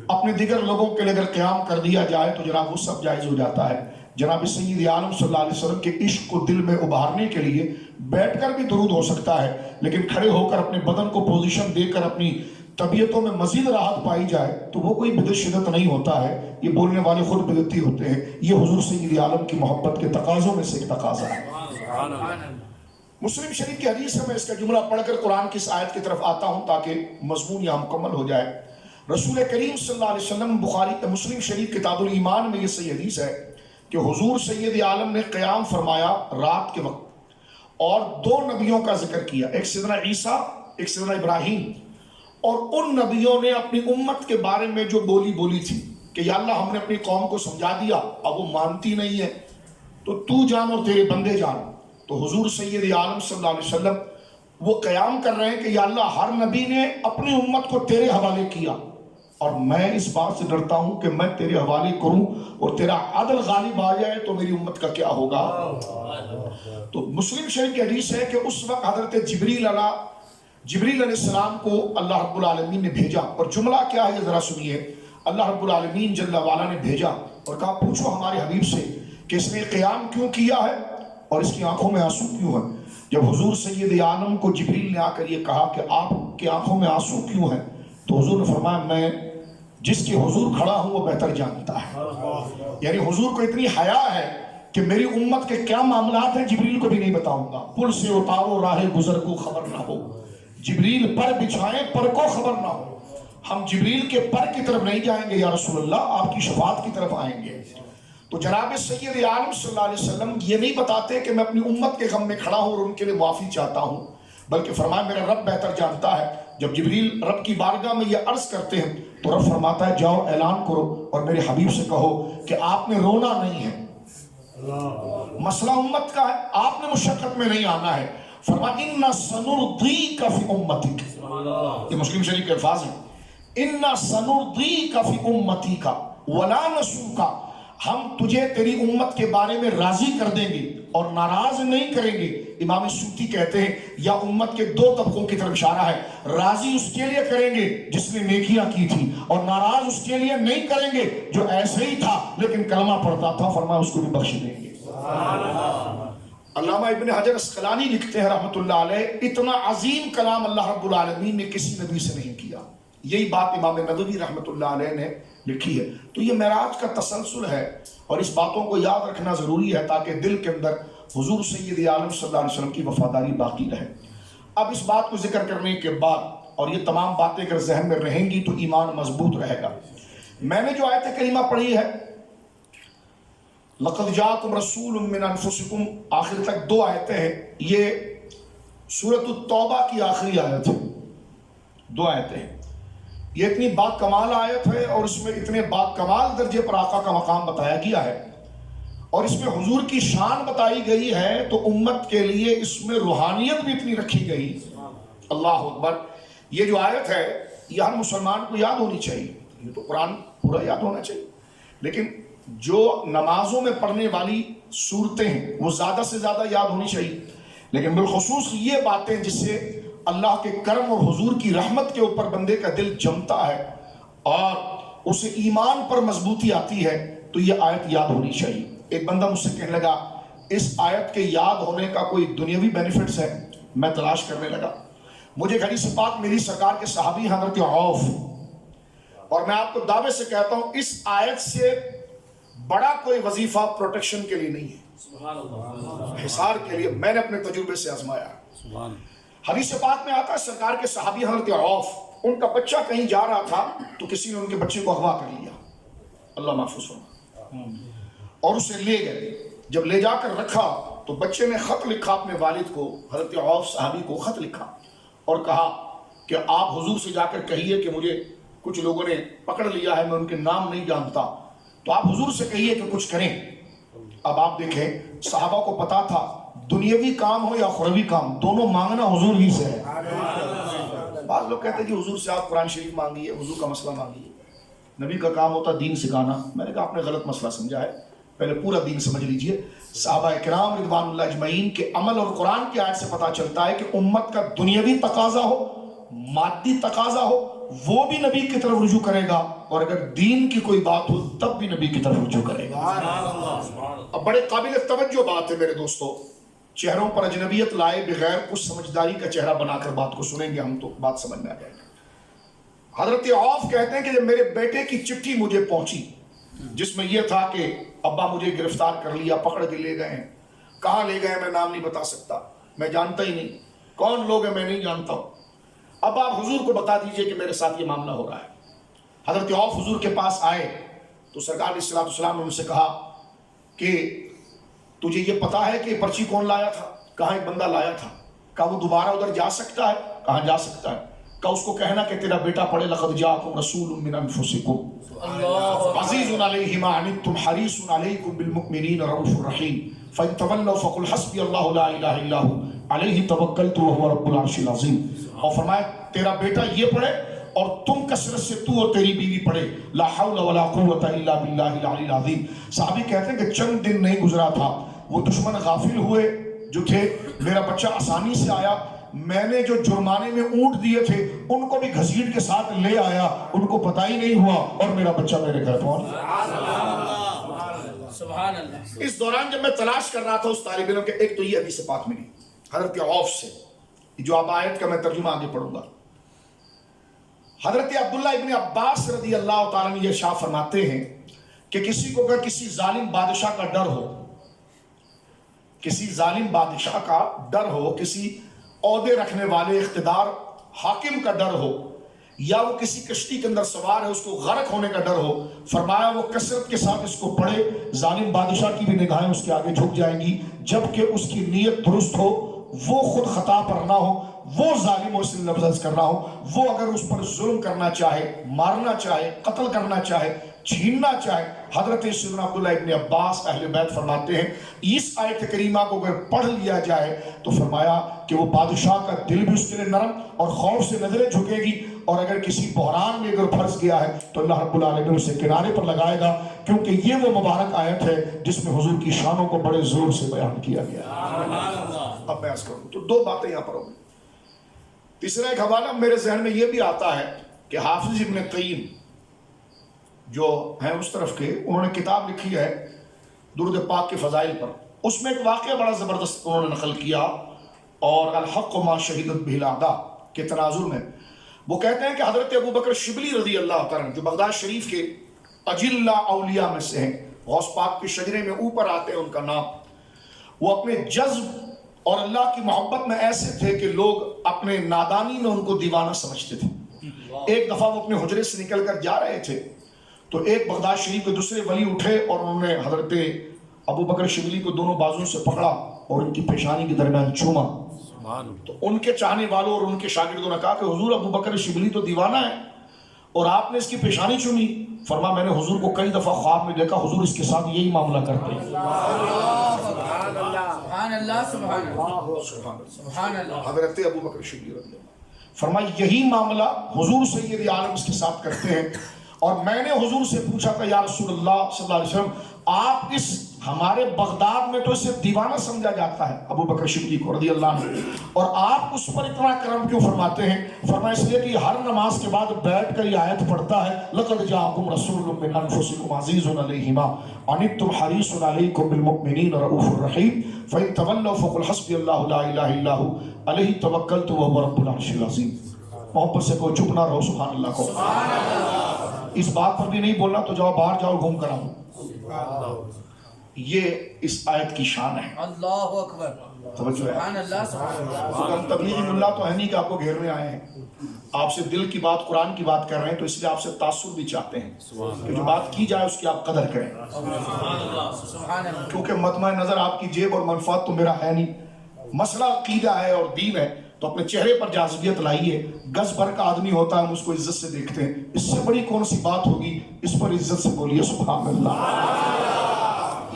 اپنے دیگر لوگوں کے لیے اگر قیام کر دیا جائے تو جناب وہ سب جائز ہو جاتا ہے۔ جناب سید عالم صلی اللہ علیہ وسلم کے عشق کو دل میں ابھارنے کے لیے بیٹھ کر بھی درود ہو سکتا ہے، لیکن کھڑے ہو کر اپنے بدن کو پوزیشن دے کر اپنی طبیعتوں میں مزید راحت پائی جائے تو وہ کوئی بدعت شدت نہیں ہوتا ہے، یہ بولنے والے خود بدعتی ہوتے ہیں، یہ حضور سید عالم کی محبت کے تقاضوں میں سے ایک تقاضا ہے۔ مسلم شریف کی حدیث ہے، میں اس کا جملہ پڑھ کر قرآن کی اس آیت کی طرف آتا ہوں تاکہ مضمون یہاں مکمل ہو جائے۔ رسول کریم صلی اللہ علیہ وسلم مسلم شریف کتاب الایمان میں یہ صحیح حدیث ہے کہ حضور سید عالم نے قیام فرمایا رات کے وقت اور 2 نبیوں کا ذکر کیا، ایک سیدنا عیسیٰ ایک سیدنا ابراہیم، اور ان نبیوں نے اپنی امت کے بارے میں جو بولی تھی کہ یا اللہ ہم نے اپنی قوم کو سمجھا دیا اب وہ مانتی نہیں ہے تو جان اور تیرے بندے جان۔ تو حضور سید عالم صلی اللہ علیہ وسلم وہ قیام کر رہے ہیں کہ یا اللہ ہر نبی نے اپنی امت کو تیرے حوالے کیا اور میں اس بات سے ڈرتا ہوں کہ میں تیرے حوالے کروں اور تیرا عدل غالب آ جائے تو میری امت کا کیا ہوگا۔ تو مسلم شریف کی حدیث ہے کہ اس وقت حضرت جبریل علیہ السلام کو اللہ رب العالمین نے بھیجا، اور جملہ کیا ہے یہ ذرا سنیے، اللہ رب العالمین جل وعلا نے بھیجا اور کہا پوچھو ہمارے حبیب سے کہ اس نے قیام کیوں کیا ہے اور اس کی آنکھوں میں آنسو کیوں ہے۔ جب حضور سید عالم کو جبریل نے آ کر یہ کہا کہ آپ کی آنکھوں میں آنسو کیوں ہیں، تو حضور نے فرمایا میں جس کے حضور کھڑا ہوں وہ بہتر جانتا ہے. یعنی حضور کو اتنی حیا ہے کہ میری امت کے کیا معاملات ہیں جبریل کو بھی نہیں بتاؤں گا. پل سے اتارو راہ گزر کو خبر نہ ہو، جبریل پر بچھائیں پر کو خبر نہ ہو. ہم جبریل کے پر کی طرف نہیں جائیں گے یا رسول اللہ، آپ کی شفاعت کی طرف آئیں گے. تو جناب سید عالم صلی اللہ علیہ وسلم یہ نہیں بتاتے کہ میں اپنی امت کے غم میں کھڑا ہوں اور ان کے لیے معافی چاہتا ہوں، بلکہ فرمایا میرا رب بہتر جانتا ہے. جب جبریل رب کی بارگاہ میں یہ عرض کرتے ہیں تو رب فرماتا ہے جاؤ اعلان کرو اور میرے حبیب سے کہو کہ آپ نے رونا نہیں ہے، مسئلہ امت کا ہے، آپ نے مشقت میں نہیں آنا ہے. فرمایا اِنَّا سَنُرْضِيكَ فِي أُمَّتِكَ، یہ مسلم شریف کے الفاظ ہیں. اِنَّا سَنُرْضِيكَ فِي أُمَّتِكَ وَلَا نَسُوكَ، ہم تجھے تیری امت کے بارے میں راضی کر دیں گے اور ناراض نہیں کریں گے. امام سیوطی کہتے ہیں یا امت کے دو طبقوں کی طرف اشارہ ہے، راضی اس کے لیے کریں گے جس نے نیکیاں کی تھی، اور ناراض اس کے لیے نہیں کریں گے جو ایسے ہی تھا لیکن کلمہ پڑھتا تھا. فرمایا اس کو بھی بخش دیں گے. علامہ ابن حجر اسقلانی لکھتے ہیں رحمۃ اللہ علیہ، اتنا عظیم کلام اللہ رب العالمین نے کسی نبی سے نہیں کیا. یہی بات امام نووی رحمۃ اللہ علیہ نے لکھی ہے. تو یہ معراج کا تسلسل ہے اور اس باتوں کو یاد رکھنا ضروری ہے تاکہ دل کے اندر حضور سید عالم صلی اللہ علیہ وسلم کی وفاداری باقی رہے. اب اس بات کو ذکر کرنے کے بعد اور یہ تمام باتیں اگر ذہن میں رہیں گی تو ایمان مضبوط رہے گا. میں نے جو آیت کریمہ پڑھی ہے لَقَدْ جَاءَكُمْ رَسُولٌ مِّنْ أَنفُسِكُمْ، آخر تک دو آیتیں ہیں. یہ سورۃ التوبہ کی آخری آیت ہے، دو آیتیں ہیں. یہ اتنی با کمال آیت ہے اور اس میں اتنے با کمال درجے پر آقا کا مقام بتایا گیا ہے اور اس میں حضور کی شان بتائی گئی ہے، تو امت کے لیے اس میں روحانیت بھی اتنی رکھی گئی. اللہ اکبر. یہ جو آیت ہے یہ ہر مسلمان کو یاد ہونی چاہیے. یہ تو قرآن پورا یاد ہونا چاہیے، لیکن جو نمازوں میں پڑھنے والی صورتیں ہیں وہ زیادہ سے زیادہ یاد ہونی چاہیے. لیکن بالخصوص یہ باتیں جس سے اللہ کے کرم اور حضور کی رحمت کے اوپر بندے کا دل جمتا ہے اور اسے ایمان پر مضبوطی آتی ہے، تو یہ آیت یاد ہونی چاہیے. ایک بندہ مجھ سے کہنے لگا اس آیت کے یاد ہونے کا کوئی دنیاوی بینیفٹس ہے؟ میں تلاش کرنے لگا. مجھے حدیث پاک میری سرکار کے صحابی حضرت عوف، اور میں آپ کو دعوے سے کہتا ہوں اس آیت سے بڑا کوئی وظیفہ پروٹیکشن کے لیے نہیں ہے، حصار کے لیے. میں نے اپنے تجربے سے آزمایا. حدیث پاک میں آتا ہے سرکار کے صحابی حضرت عوف، ان کا بچہ کہیں جا رہا تھا تو کسی نے ان کے بچے کو اغوا کر لیا، اللہ محفوظ فرمائے، اور اسے لے گئے. جب لے جا کر رکھا تو بچے نے خط لکھا اپنے والد کو، حضرت عوف صحابی کو خط لکھا اور کہا کہ آپ حضور سے جا کر کہیے کہ مجھے کچھ لوگوں نے پکڑ لیا ہے، میں ان کے نام نہیں جانتا، تو آپ حضور سے کہیے کہ کچھ کریں. اب آپ دیکھیں صحابہ کو پتا تھا دنیاوی کام ہو یا اخروی کام دونوں مانگنا حضور ہی سے ہے. بعض لوگ کہتے ہیں کہ حضور سے آپ قرآن شریف مانگیے، حضور کا مسئلہ مانگیے. نبی کا کام ہوتا دین سکھانا. میں نے کہا آپ نے غلط مسئلہ سمجھا ہے، پہلے پورا دین سمجھ لیجئے. صحابہ اکرام رضوان اللہ اجمعین کے عمل اور قرآن کی آیت سے پتا چلتا ہے کہ امت کا دنیاوی تقاضا ہو، مادی تقاضا ہو، وہ بھی نبی کی طرف رجوع کرے گا، اور اگر دین کی کوئی بات ہو تب بھی نبی کی طرف رجوع کرے گا. اب بڑے قابل توجہ بات ہے میرے دوستو، چہروں پر اجنبیت لائے بغیر کچھ سمجھداری کا چہرہ بنا کر بات کو سنیں گے ہم تو بات سمجھ میں آ جائے گا. حضرت عوف کہتے ہیں کہ جب میرے بیٹے کی چٹھی مجھے پہنچی جس میں یہ تھا کہ ابا مجھے گرفتار کر لیا، پکڑ کے لے گئے ہیں، کہاں لے گئے میں نام نہیں بتا سکتا، میں جانتا ہی نہیں کون لوگ ہیں، میں نہیں جانتا ہوں، اب آپ حضور کو بتا دیجئے کہ میرے ساتھ یہ معاملہ ہو رہا ہے. حضرت عوف حضور کے پاس آئے تو سرکار علیہ السلام نے ان سے کہا کہ تجھے یہ پتا ہے کہ پرچی کون لایا تھا؟ کہاں ایک بندہ لایا تھا. کہا وہ دوبارہ ادھر جا سکتا ہے؟ کہاں جا سکتا ہے. کہا اس کو کہنا کہ تیرا بیٹا پڑھے لقد جاءکم رسول من انفسکم عزیز علیہ ما عنتم حریص علیکم بالمؤمنین رؤوف رحیم فإن تولوا فقل حسبی اللہ لا الہ الا ھو علیہ توکلت وہو رب العرش العظیم. اور فرمایا تیرا بیٹا یہ پڑھے اور تم کثرت سے تو اور تیری بیوی پڑھے لا حول ولا قوت الا باللہ العلی العظیم. صحابی کہتے ہیں کہ چند دن نہیں گزرا تھا وہ دشمن غافل ہوئے جو تھے، میرا بچہ آسانی سے آیا، میں نے جو جرمانے میں اونٹ دیے تھے ان کو بھی گھسیٹ کے ساتھ لے آیا، ان کو پتہ ہی نہیں ہوا اور میرا بچہ میرے گھر پہنچ. اس دوران جب میں تلاش کر رہا تھا اس طالب علم کے، ایک تو یہ حدیث پاک ملی حضرت عوف سے، جو اب آیت کا میں ترجمہ آگے پڑھوں گا۔ حضرت عبداللہ ابن عباس رضی اللہ تعالیٰ عنہ یہ ارشاد فرماتے ہیں کہ کسی کو اگر کسی ظالم بادشاہ کا ڈر ہو، کسی ظالم بادشاہ کا ڈر ہو، کسی عہدے رکھنے والے اقتدار حاکم کا ڈر ہو، یا وہ کسی کشتی کے اندر سوار ہے اس کو غرق ہونے کا ڈر ہو، فرمایا وہ کثرت کے ساتھ اس کو پڑھے، ظالم بادشاہ کی بھی نگاہیں اس کے آگے جھک جائیں گی، جبکہ اس کی نیت درست ہو، وہ خود خطا پر نہ ہو، وہ ظالم اس نے لفظ کر رہا ہو، وہ اگر اس پر ظلم کرنا چاہے، مارنا چاہے، قتل کرنا چاہے، چھیننا چاہے، حضرت سیدنا عبداللہ ابن عباس اہل بیت فرماتے ہیں اس آیت کریمہ کو اگر پڑھ لیا جائے تو فرمایا کہ وہ بادشاہ کا دل بھی اس کے لیے نرم اور خوف سے نظریں جھکے گی، اور اگر کسی بحران میں اگر پھنس گیا ہے تو اللہ رب العالمین اسے کنارے پر لگائے گا، کیونکہ یہ وہ مبارک آیت ہے جس میں حضور کی شانوں کو بڑے زور سے بیان کیا گیا ہے۔ اب میں عرض کروں تو دو باتیں یہاں پر ہوگی۔ تیسرا ایک حوالہ میرے ذہن میں یہ بھی آتا ہے کہ حافظ ابن قیم جو ہیں اس طرف کے، انہوں نے کتاب لکھی ہے درود پاک کے فضائل پر، اس میں ایک واقعہ بڑا زبردست انہوں نے نقل کیا، اور الحق ما شہدت بہ الاعداء کے تناظر میں وہ کہتے ہیں کہ حضرت ابو بکر شبلی رضی اللہ تعالیٰ جو بغداد شریف کے اجلہ اولیاء میں سے ہیں، غوث پاک کے شجرے میں اوپر آتے ہیں ان کا نام، وہ اپنے جذب اور اللہ کی محبت میں ایسے تھے کہ لوگ اپنے نادانی میں ان کو دیوانہ سمجھتے تھے۔ ایک دفعہ وہ اپنے حجرے سے نکل کر جا رہے تھے تو ایک بغداد شریف کے دوسرے ولی اٹھے اور انہوں نے حضرت ابو بکر شبلی کو دونوں بازوں سے پکڑا اور ان کی پیشانی کے درمیان چوما، تو ان کے چاہنے والوں اور ان کے شاگردوں نے کہا کہ حضور ابو بکر شبلی تو دیوانہ ہے اور آپ نے اس کی پیشانی چومی۔ فرما میں نے حضور کو کئی دفعہ خواب میں دیکھا، حضور اس کے ساتھ یہی معاملہ کرتے ہیں۔ حضرت ابو بکر شبلی رضی اللہ فرمایا یہی معاملہ حضور سید عالم اس کے ساتھ کرتے ہیں، اور میں نے حضور سے پوچھا کہ یا رسول اللہ صلی اللہ علیہ وسلم آپ اس ہمارے بغداد میں تو اسے دیوانہ سمجھا جاتا ہے ابو بکر شبلی کو رضی اللہ عنہ، اور آپ اس پر اتنا کرم کیوں فرماتے ہیں؟ فرمایا اس لیے کہ ہر نماز کے بعد بیٹھ کر یہ آیت پڑھتا ہے لقد جاءکم رسول من انفسکم عزیز علیہ ما عنتم حریص علیکم بالمؤمنین رؤوف الرحیم فإن تولوا فقل حسبی اللہ لا الہ الا هو علیہ توکلت وهو رب العرش العظیم۔ محبت سے کوئی چپ نہ رہو، سبحان اللہ کو اس بات پر بھی نہیں بولنا تو جاؤ باہر جاؤ گھوم کر آؤ۔ یہ اس آیت کی شان ہے۔ اللہ اکبر، توجہ ہے۔ سبحان اللہ، سبحان اللہ۔ ہم تبلیغی ملا تو ہے نہیں کہ آپ کو گھیرنے آئے ہیں، آپ سے دل کی بات قرآن کی بات کر رہے ہیں، تو اس لیے آپ سے تاثر بھی چاہتے ہیں کہ جو بات کی جائے اس کی آپ قدر کریں، سبحان اللہ۔ کیونکہ مطمع نظر آپ کی جیب اور منفعت تو میرا ہے نہیں، مسئلہ عقیدہ ہے اور دین ہے، تو اپنے چہرے پر جاذبیت لائیے۔ گز بھر کا آدمی ہوتا ہے، ہم اس کو عزت سے دیکھتے ہیں، اس سے بڑی کون سی بات ہوگی، اس پر عزت سے بولیے سبحان اللہ۔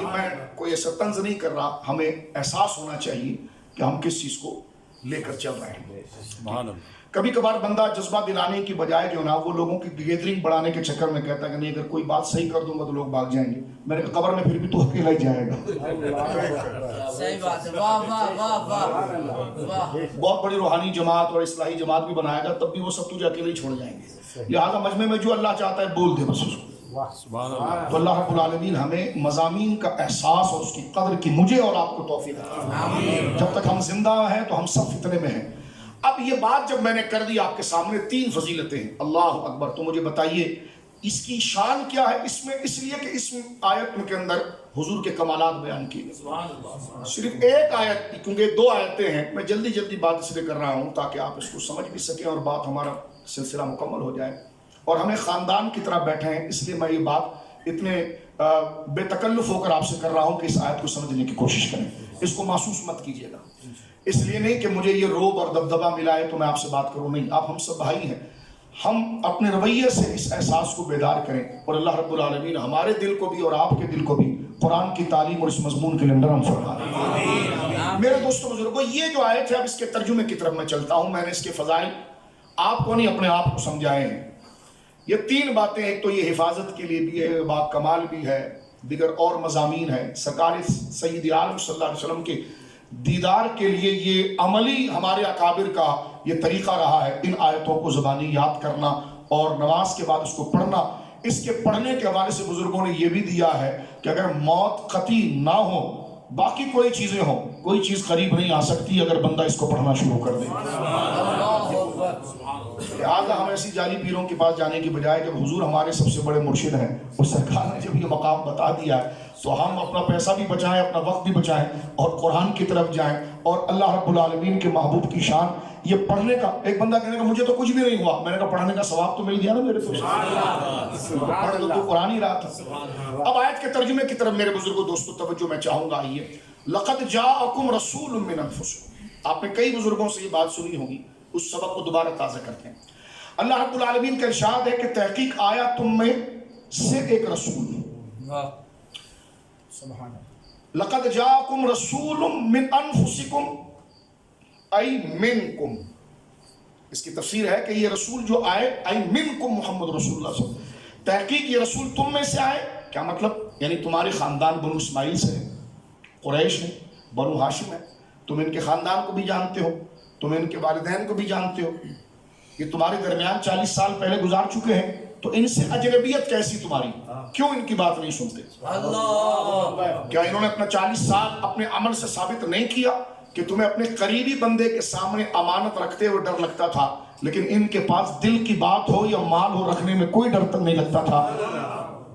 یہ میں کوئی ایسا طنز نہیں کر رہا، ہمیں احساس ہونا چاہیے کہ ہم کس چیز کو لے کر چل رہے ہیں۔ کبھی کبھار بندہ جذبہ دلانے کی بجائے جو نا وہ لوگوں کی گیدرنگ بڑھانے کے چکر میں کہتا ہے کہ نہیں اگر کوئی بات صحیح کر دوں گا تو لوگ بھاگ جائیں گے، میرے قبر میں پھر بھی تو اکیلا ہی جائے گا۔ صحیح بات ہے، واہ واہ واہ واہ واہ۔ بہت بڑی روحانی جماعت اور اصلاحی جماعت بھی بنائے گا تب بھی وہ سب تجھے اکیلے ہی چھوڑ جائیں گے، لہٰذا مجمع میں جو اللہ چاہتا ہے بول دے بس اس کو۔ تو اللہ رب العالمین ہمیں مضامین کا احساس اور اس کی قدر کی مجھے اور آپ کو توفیق عطا۔ جب تک ہم زندہ ہیں تو ہم سب فتنے میں ہیں۔ اب یہ بات جب میں نے کر دی آپ کے سامنے، 3 فضیلتیں ہیں، اللہ اکبر، تو مجھے بتائیے اس کی شان کیا ہے؟ اس میں اس لیے کہ اس آیت کے اندر حضور کے کمالات بیان کیے گئے، صرف ایک آیت، کیونکہ 2 آیتیں ہیں، میں جلدی جلدی بات اس لیے کر رہا ہوں تاکہ آپ اس کو سمجھ بھی سکیں اور بات ہمارا سلسلہ مکمل ہو جائے، اور ہمیں خاندان کی طرح بیٹھے ہیں، اس لیے میں یہ بات اتنے بے تکلف ہو کر آپ سے کر رہا ہوں کہ اس آیت کو سمجھنے کی کوشش کریں، اس کو محسوس مت کیجیے گا، اس لیے نہیں کہ مجھے یہ روب اور دبدبہ ملا ہے تو میں آپ سے بات کروں، نہیں، آپ ہم سب بھائی ہیں، ہم اپنے رویے سے اس احساس کو بیدار کریں، اور اللہ رب العالمین ہمارے دل کو بھی اور آپ کے دل کو بھی قرآن کی تعلیم اور اس مضمون کے لیے نرم فرمائے۔ میرے دوستوں بزرگوں، یہ جو آیت ہے، اب اس کے ترجمے کی طرف میں چلتا ہوں، میں نے اس کے فضائل آپ کو نہیں اپنے آپ کو سمجھائے ہیں۔ یہ 3 باتیں، ایک تو یہ حفاظت کے لیے بھی ہے، با کمال بھی ہے، دیگر اور مضامین ہے، سرکار سید عالم صلی اللہ علیہ وسلم کے دیدار کے لیے یہ عملی ہمارے اکابر کا یہ طریقہ رہا ہے، ان آیتوں کو زبانی یاد کرنا اور نماز کے بعد اس کو پڑھنا۔ اس کے پڑھنے کے حوالے سے بزرگوں نے یہ بھی دیا ہے کہ اگر موت قطعی نہ ہو باقی کوئی چیزیں ہوں، کوئی چیز قریب نہیں آ سکتی اگر بندہ اس کو پڑھنا شروع کر دے۔ لہٰذا ہم ایسی جعلی پیروں کے پاس جانے کی بجائے جب حضور ہمارے سب سے بڑے مرشد ہیں، اس سرکار نے جب یہ مقام بتا دیا ہے تو ہم اپنا پیسہ بھی بچائیں، اپنا وقت بھی بچائیں اور قرآن کی طرف جائیں اور اللہ رب العالمین کے محبوب کی شان یہ پڑھنے کا۔ ایک بندہ کہنے کا مجھے تو کچھ بھی نہیں ہوا، میں نے کہا پڑھنے کا ثواب تو مل گیا نا میرے تو، پڑھ تو قرآن ہی رہا تھا۔ اب آیت کے ترجمے کی طرف میرے بزرگوں دوستوں توجہ میں چاہوں گا۔ آئیے، لقد جاءکم رسول من انفسکم، آپ نے کئی بزرگوں سے یہ بات سنی ہوگی، اس سبق کو دوبارہ تازہ کرتے ہیں۔ اللہ رب العالمین کا ارشاد ہے کہ تحقیق آیا تم میں سے ایک رسول، لقد جاءکم رسول من انفسکم ای منکم، اس کی تفسیر ہے کہ یہ رسول جو آئے ای منکم محمد رسول اللہ صلی اللہ علیہ وسلم، تحقیق یہ رسول تم میں سے آئے۔ کیا مطلب؟ یعنی تمہارے خاندان بنو اسماعیل سے ہے، قریش ہے، بنو ہاشم ہے، تم ان کے خاندان کو بھی جانتے ہو، تم ان کے والدین کو بھی جانتے ہو، یہ تمہارے درمیان 40 سال پہلے گزار چکے ہیں، تو ان سے اجنبیت کیسی تمہاری؟ کیوں ان کی بات نہیں سنتے؟ کیا انہوں نے اپنا 40 سال اپنے عمل سے ثابت نہیں کیا کہ تمہیں اپنے قریبی بندے کے سامنے امانت رکھتے ہوئے ڈر لگتا تھا، لیکن ان کے پاس دل کی بات ہو یا مال ہو رکھنے میں کوئی ڈر تک نہیں لگتا تھا؟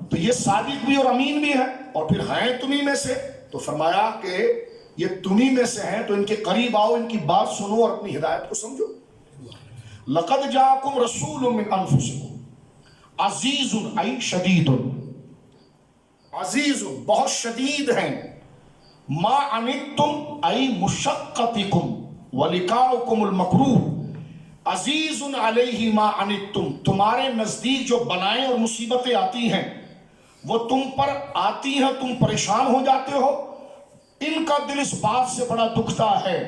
تو یہ صادق بھی اور امین بھی ہے، اور پھر ہیں تمہیں میں سے، تو فرمایا کہ یہ تمہیں میں سے ہیں تو ان کے قریب آؤ، ان کی بات سنو اور اپنی ہدایت کو سمجھو۔ لقد جاءکم رسول من انفسکم عزیز ای شدید، عزیز بہت شدید ہیں، ما عنتم ای مشقتکم ولقاؤکم المکروہ، عزیز علیہ ما عنتم، تمہارے نزدیک جو بلائیں اور مصیبتیں آتی ہیں وہ تم پر آتی ہیں، تم پریشان ہو جاتے ہو، ان کا دل اس بات سے بڑا دکھتا ہے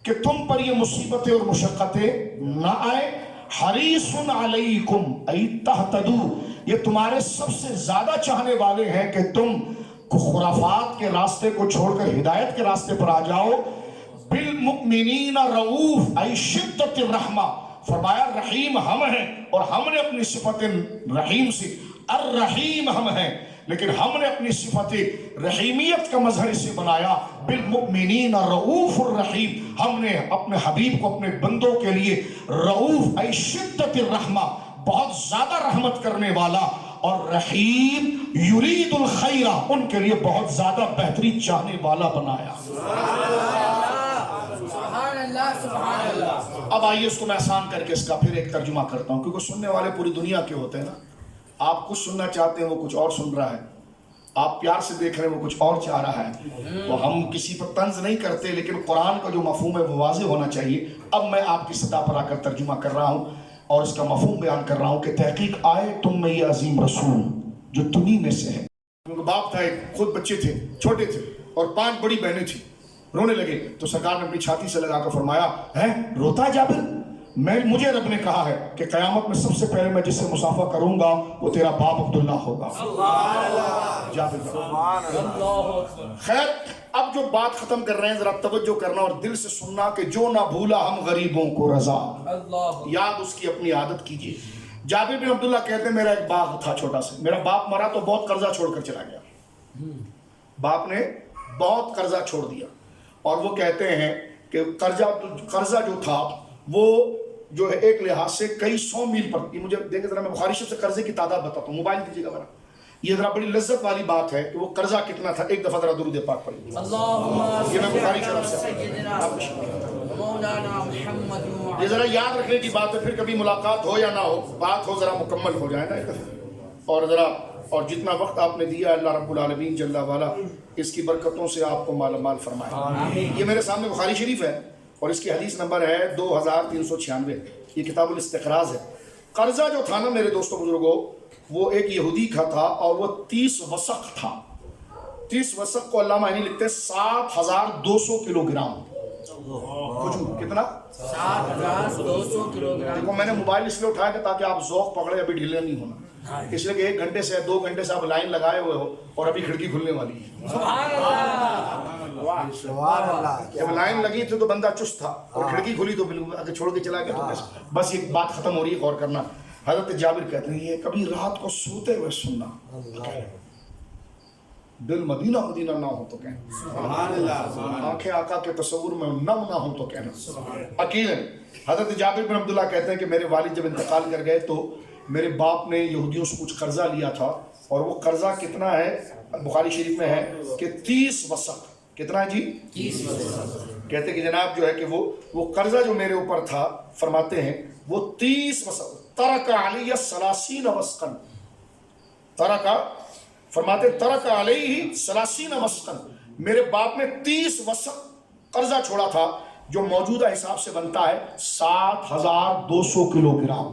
کہ تم پر یہ مصیبتیں اور مشقتیں نہ آئے۔ حریص علیکم ای تہتدوا، یہ تمہارے سب سے زیادہ چاہنے والے ہیں کہ تم خرافات کے راستے کو چھوڑ کر ہدایت کے راستے پر آ جاؤ۔ بالمؤمنین رؤوف ای شدت الرحمہ، فرمایا رحیم ہم ہیں اور ہم نے اپنی صفت رحیم سے، الرحیم ہم ہیں لیکن ہم نے اپنی صفت رحیمیت کا مظہر اسے بنایا۔ بالمؤمنین رؤوف الرحیم، ہم نے اپنے حبیب کو اپنے بندوں کے لیے رؤوف ای شدت الرحمہ، بہت زیادہ رحمت کرنے والا، اور رحیم یرید الخیر، ان کے لیے بہت زیادہ بہتری چاہنے والا بنایا۔ سبحان اللہ سبحان اللہ۔ اب آئیے اس کو میں آسان کر کے اس کا پھر ایک ترجمہ کرتا ہوں، کیونکہ سننے والے پوری دنیا کے ہوتے ہیں نا۔ آپ کچھ سننا چاہتے ہیں وہ کچھ اور سن رہا ہے، آپ پیار سے دیکھ رہے ہیں وہ کچھ اور چاہ رہا ہے، تو ہم کسی پر طنز نہیں کرتے، لیکن قرآن کا جو مفہوم ہے وہ واضح ہونا چاہیے۔ اب میں آپ کی سطح پر آ کر ترجمہ کر رہا ہوں اور اس کا مفہوم بیان کر رہا ہوں کہ تحقیق آئے تم میں یہ عظیم رسول جو تمہیں میں سے ہے۔ ان کا باپ تھا، ایک خود بچے تھے، چھوٹے تھے، اور 5 بڑی بہنیں تھیں، رونے لگے تو سرکار نے اپنی چھاتی سے لگا کر فرمایا، ہے روتا جابر؟ مجھے رب نے کہا ہے کہ قیامت میں سب سے پہلے میں جس سے مصافحہ کروں گا وہ تیرا باپ عبداللہ ہوگا۔ خیر، اب جو بات ختم کر رہے ہیں ذرا توجہ کرنا اور دل سے سننا کہ جو نہ بھولا ہم غریبوں کو رضا، یاد اس کی اپنی عادت کیجئے۔ جابر بن عبداللہ کہتے ہیں میرا ایک باغ تھا چھوٹا سا، میرا باپ مرا تو بہت قرضہ چھوڑ کر چلا گیا، باپ نے بہت قرضہ چھوڑ دیا، اور وہ کہتے ہیں کہ قرضہ جو تھا وہ جو ہے ایک لحاظ سے کئی 100 میل پر، یہ مجھے دیکھیں ذرا، میں بخاری شریف سے قرضے کی تعداد بتاتا ہوں، موبائل دیجیے گا ذرا، یہ ذرا بڑی لذت والی بات ہے کہ وہ قرضہ کتنا تھا۔ ایک دفعہ ذرا درود پاک پڑھیے، یہ میں بخاری شریف سے، یہ ذرا یاد رکھنے کی بات ہے، پھر کبھی ملاقات ہو یا نہ ہو، بات ہو ذرا مکمل ہو جائے نا ایک دفعہ، اور ذرا اور جتنا وقت آپ نے دیا اللہ رب العالمین جل والا اس کی برکتوں سے آپ کو مالا مال فرمائے۔ یہ میرے سامنے بخاری شریف ہے اور اس کی حدیث نمبر ہے 2396، یہ کتاب الاستقراض ہے۔ قرضہ جو تھا نا میرے دوستوں بزرگوں، وہ ایک یہودی کا تھا اور وہ 30 وسق تھا۔ 30 وسق کو علامہ عینی لکھتے ہیں 7200 کلو گرام کھجور، کتنا؟ 7200 کلو گرام۔ دیکھو میں نے موبائل اس لیے اٹھایا کہ تاکہ آپ ذوق پکڑے، ابھی ڈھیلے نہیں ہونا، اس لیے کہ 1 گھنٹے سے 2 گھنٹے سے آپ لائن لگائے ہوئے ہو اور ابھی کھڑکی کھلنے والی ہے۔ جب لائن لگی تھی تو بندہ چست تھا اور کھڑکی کھلی تو بالکل اگر چھوڑ کے چلا گیا تو بس یہ بات ختم ہو رہی ہے، غور کرنا۔ حضرت جابر کہتے ہیں یہ کبھی رات کو سوتے ہوئے سننا، دل مدینہ مدینہ نہ ہو تو کہنا، سبحان اللہ، آنکھیں آقا کے تصور میں نم نہ ہو تو کہنا۔ عقیداً حضرت جابر بن عبداللہ کہتے ہیں کہ میرے والد جب انتقال کر گئے تو میرے باپ نے یہودیوں سے کچھ قرضہ لیا تھا، اور وہ قرضہ کتنا ہے، بخاری شریف میں ہے کہ 30 وسق۔ کتنا ہے جی؟ 30 وسق۔ کہتے ہیں کہ جناب جو ہے کہ وہ قرضہ جو میرے اوپر تھا، فرماتے ہیں وہ 30 وسق، ترک علی 30 وسقا، ترک، فرماتے ترک علیہ 30 وسقا، میرے باپ نے 30 وسق قرضہ چھوڑا تھا، جو موجودہ حساب سے بنتا ہے 7200 کلو گرام۔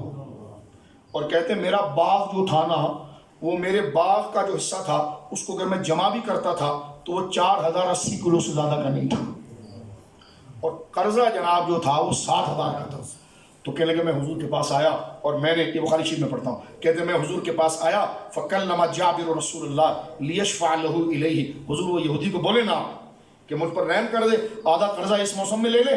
اور کہتے ہیں میرا باغ جو تھا نا، وہ میرے باغ کا جو حصہ تھا اس کو اگر میں جمع بھی کرتا تھا تو وہ 4080 کلو سے زیادہ کا نہیں تھا، اور قرضہ جناب جو تھا وہ 60,000 کا تھا۔ تو کہنے لگے میں حضور کے پاس آیا، اور میں نے، یہ بخاری شریف میں پڑھتا ہوں، کہتے ہیں میں حضور کے پاس آیا، فَكَلَّمَ جابر رسول اللہ لِيَشْفَعَ لَهُ إِلَيْهِ، حضور وہ یہودی کو بولے نا کہ مجھ پر رحم کر دے، آدھا قرضہ اس موسم میں لے لے،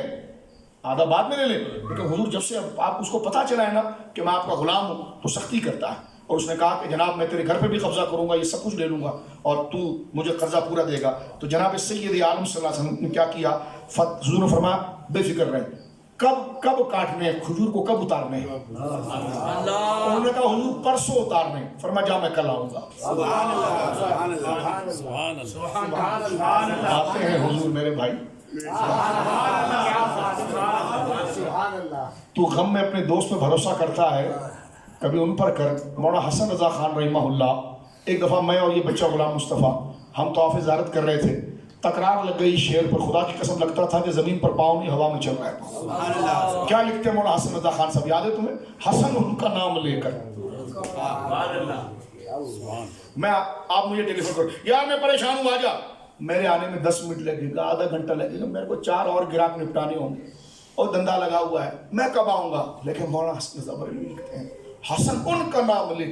آدھا بعد میں لے لے۔ لیکن حضور جب سے آپ اس کو پتہ چلا ہے نا کہ میں آپ کا غلام ہوں تو سختی کرتا ہے، اور اس نے کہا کہ جناب میں تیرے گھر پہ بھی قبضہ کروں گا، یہ سب کچھ لے لوں گا، اور تو مجھے قرضہ پورا دے گا۔ تو جناب سید عالم صلی اللہ علیہ وسلم نے کیا کیا، حضور نے فرمایا بے فکر رہے، کب کاٹنے ہیں، کھجور کو کب اتارنے ہیں؟ انہوں نے کہا حضور پرسوں اتارنے، فرمایا جا میں کل آؤں گا۔ سبحان اللہ، سبحان اللہ، سبحان اللہ، سبحان اللہ، آتے ہیں حضور میرے بھائی، تو غم میں اپنے دوست پہ بھروسہ کرتا ہے، کبھی ان پر کر۔ مولانا حسن رضا خان رحمہ اللہ، ایک دفعہ میں اور یہ بچہ غلام مصطفیٰ ہم طواف زیارت کر رہے تھے، تکرار لگ گئی شعر پر، خدا کی قسم لگتا تھا کہ زمین پر پاؤں نہیں ہوا میں چل رہا ہے۔ کیا لکھتے ہیں مولانا حسن رضا خان صاحب، یاد ہے تمہیں؟ حسن ان کا نام لے کر، میں آپ مجھے ٹیلی فون کرو یار میں پریشان ہوں آجا، میرے آنے میں 10 منٹ لگے گا، آدھا گھنٹہ لگے گا، میرے کو 4 اور گراہک نپٹانے ہوں گے، اور دندہ لگا ہوا ہے، میں کب آؤں گا؟ لیکن مولانا حسن رضا بریلوی لکھتے ہیں حسن ان کا نام لے